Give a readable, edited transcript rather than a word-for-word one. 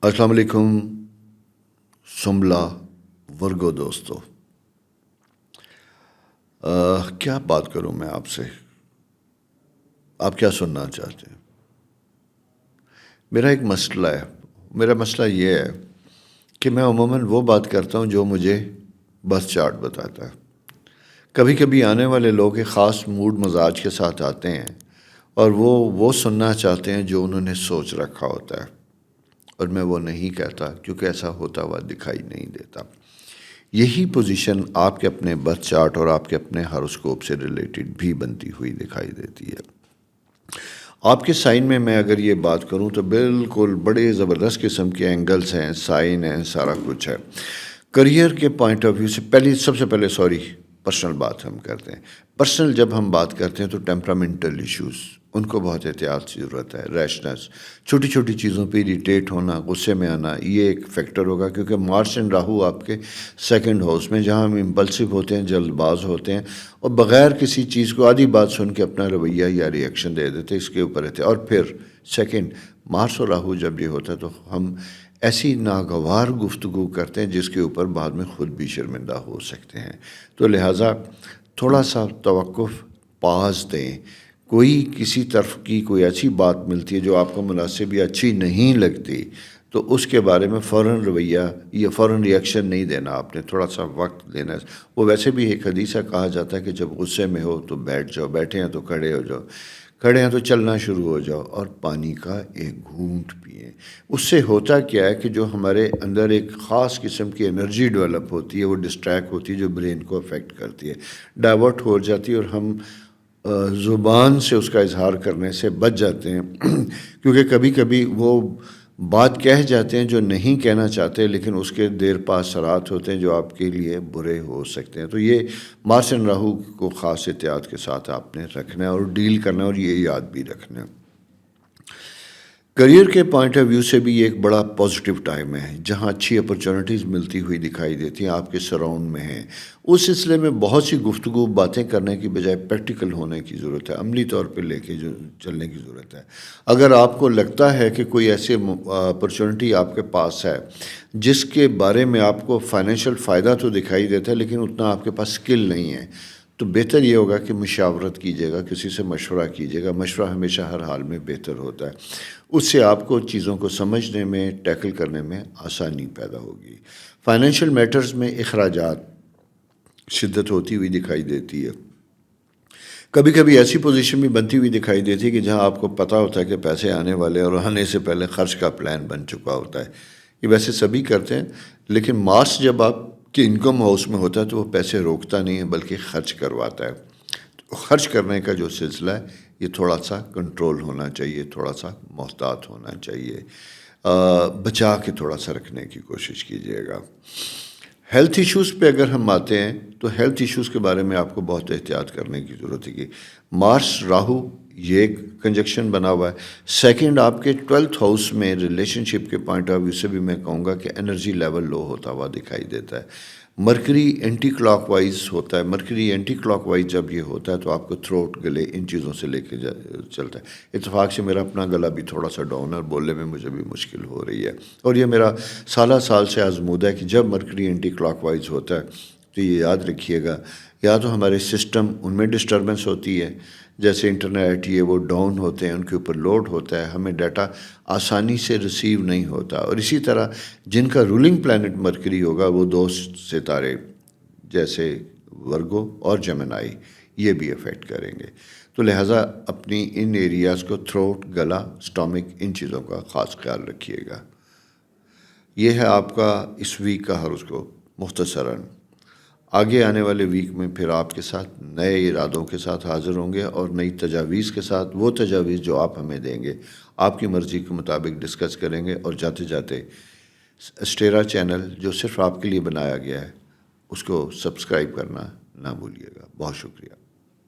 السلام علیکم سمبلا ورگو دوستو، کیا بات کروں میں آپ سے؟ آپ کیا سننا چاہتے ہیں؟ میرا ایک مسئلہ ہے. میرا مسئلہ یہ ہے کہ میں عموماً وہ بات کرتا ہوں جو مجھے بس چارٹ بتاتا ہے. کبھی کبھی آنے والے لوگ ایک خاص موڈ مزاج کے ساتھ آتے ہیں اور وہ سننا چاہتے ہیں جو انہوں نے سوچ رکھا ہوتا ہے، اور میں وہ نہیں کہتا کیونکہ ایسا ہوتا ہوا دکھائی نہیں دیتا. یہی پوزیشن آپ کے اپنے برتھ چارٹ اور آپ کے اپنے ہاروسکوپ سے ریلیٹڈ بھی بنتی ہوئی دکھائی دیتی ہے. آپ کے سائن میں اگر یہ بات کروں تو بالکل بڑے زبردست قسم کے اینگلز ہیں، سائن ہیں، سارا کچھ ہے. کریئر کے پوائنٹ آف ویو سے سب سے پہلے پرسنل بات ہم کرتے ہیں. پرسنل جب ہم بات کرتے ہیں تو ٹیمپرامنٹل ایشوز، ان کو بہت احتیاط کی ضرورت ہے. ریشنس، چھوٹی چھوٹی چیزوں پہ اریٹیٹ ہونا، غصے میں آنا، یہ ایک فیکٹر ہوگا کیونکہ مارس اینڈ راہو آپ کے سیکنڈ ہاؤس میں، جہاں ہم امپلسو ہوتے ہیں، جلد باز ہوتے ہیں اور بغیر کسی چیز کو آدھی بات سن کے اپنا رویہ یا ری ایکشن دے دیتے، اس کے اوپر رہتے. اور پھر سیکنڈ، مارس اور راہو جب یہ ہوتا ہے تو ہم ایسی ناگوار گفتگو کرتے ہیں جس کے اوپر بعد میں خود بھی شرمندہ ہو سکتے ہیں. تو لہٰذا تھوڑا سا توقف، پاز دیں. کوئی کسی طرف کی کوئی ایسی بات ملتی ہے جو آپ کو مناسب یا اچھی نہیں لگتی تو اس کے بارے میں فوراً رویہ یا فوراً ری ایکشن نہیں دینا، آپ نے تھوڑا سا وقت دینا ہے. وہ ویسے بھی ایک حدیثہ کہا جاتا ہے کہ جب غصے میں ہو تو بیٹھ جاؤ، بیٹھے ہیں تو کھڑے ہو جاؤ، کھڑے ہیں تو چلنا شروع ہو جاؤ اور پانی کا ایک گھونٹ پئیں. اس سے ہوتا کیا ہے کہ جو ہمارے اندر ایک خاص قسم کی انرجی ڈیولپ ہوتی ہے، وہ ڈسٹریکٹ ہوتی ہے، جو برین کو افیکٹ کرتی ہے، ڈائیورٹ ہو جاتی ہے، اور ہم زبان سے اس کا اظہار کرنے سے بچ جاتے ہیں کیونکہ کبھی کبھی وہ بات کہہ جاتے ہیں جو نہیں کہنا چاہتے، لیکن اس کے دیر پا اثرات ہوتے ہیں جو آپ کے لیے برے ہو سکتے ہیں. تو یہ مارس اینڈ راہو کو خاص احتیاط کے ساتھ آپ نے رکھنا ہے اور ڈیل کرنا ہے، اور یہ یاد بھی رکھنا ہے. کریئر کے پوائنٹ آف ویو سے بھی یہ ایک بڑا پازیٹیو ٹائم ہے جہاں اچھی اپرچونٹیز ملتی ہوئی دکھائی دیتی ہیں، آپ کے سراؤنڈ میں ہیں. اس سلسلے میں بہت سی گفتگو باتیں کرنے کی بجائے پریکٹیکل ہونے کی ضرورت ہے، عملی طور پہ لے کے چلنے کی ضرورت ہے. اگر آپ کو لگتا ہے کہ کوئی ایسی اپرچونٹی آپ کے پاس ہے جس کے بارے میں آپ کو فائنینشیل فائدہ تو دکھائی دیتا ہے لیکن اتنا آپ کے پاس اسکل نہیں ہے، تو بہتر یہ ہوگا کہ مشاورت کیجیے گا، کسی سے مشورہ کیجیے گا. مشورہ ہمیشہ ہر حال میں بہتر ہوتا ہے، اس سے آپ کو چیزوں کو سمجھنے میں، ٹیکل کرنے میں آسانی پیدا ہوگی. فائنینشیل میٹرز میں اخراجات شدت ہوتی ہوئی دکھائی دیتی ہے. کبھی کبھی ایسی پوزیشن بھی بنتی ہوئی دکھائی دیتی ہے کہ جہاں آپ کو پتہ ہوتا ہے کہ پیسے آنے والے اور آنے سے پہلے خرچ کا پلان بن چکا ہوتا ہے. یہ ویسے سبھی کرتے ہیں، لیکن مارس جب آپ کے انکم ہاؤس میں ہوتا ہے تو وہ پیسے روکتا نہیں ہے بلکہ خرچ کرواتا ہے. خرچ کرنے کا جو سلسلہ ہے یہ تھوڑا سا کنٹرول ہونا چاہیے، تھوڑا سا محتاط ہونا چاہیے، بچا کے تھوڑا سا رکھنے کی کوشش کیجیے گا. ہیلتھ ایشوز پہ اگر ہم آتے ہیں تو ہیلتھ ایشوز کے بارے میں آپ کو بہت احتیاط کرنے کی ضرورت ہے کہ مارس راہو یہ ایک کنجکشن بنا ہوا ہے. سیکنڈ، آپ کے 12th ہاؤس میں ریلیشن شپ کے پوائنٹ آف ویو سے بھی میں کہوں گا کہ انرجی لیول لو ہوتا ہوا دکھائی دیتا ہے. مرکری اینٹی کلاک وائز ہوتا ہے. مرکری اینٹی کلاک وائز جب یہ ہوتا ہے تو آپ کو تھروٹ، گلے، ان چیزوں سے لے کے چلتا ہے. اتفاق سے میرا اپنا گلا بھی تھوڑا سا ڈاؤن ہے اور بولنے میں مجھے بھی مشکل ہو رہی ہے، اور یہ میرا سال سے آزمودہ ہے کہ جب مرکری اینٹی کلاک وائز ہوتا ہے تو یہ یاد رکھیے گا، یا تو ہمارے سسٹم ان میں ڈسٹربنس ہوتی ہے، جیسے انٹرنیٹ یہ وہ ڈاؤن ہوتے ہیں، ان کے اوپر لوڈ ہوتا ہے، ہمیں ڈیٹا آسانی سے ریسیو نہیں ہوتا. اور اسی طرح جن کا رولنگ پلانٹ مرکری ہوگا وہ دو ستارے جیسے ورگو اور جیمنائی، یہ بھی افیکٹ کریں گے. تو لہٰذا اپنی ان ایریاز کو، تھروٹ، گلا، سٹامک، ان چیزوں کا خاص خیال رکھیے گا. یہ ہے آپ کا اس ویک کا ہاروسکوپ مختصراً. آگے آنے والے ویک میں پھر آپ کے ساتھ نئے ارادوں کے ساتھ حاضر ہوں گے اور نئی تجاویز کے ساتھ. وہ تجاویز جو آپ ہمیں دیں گے آپ کی مرضی کے مطابق ڈسکس کریں گے، اور جاتے جاتے اسٹیرا چینل جو صرف آپ کے لیے بنایا گیا ہے اس کو سبسکرائب کرنا نہ بھولیے گا. بہت شکریہ.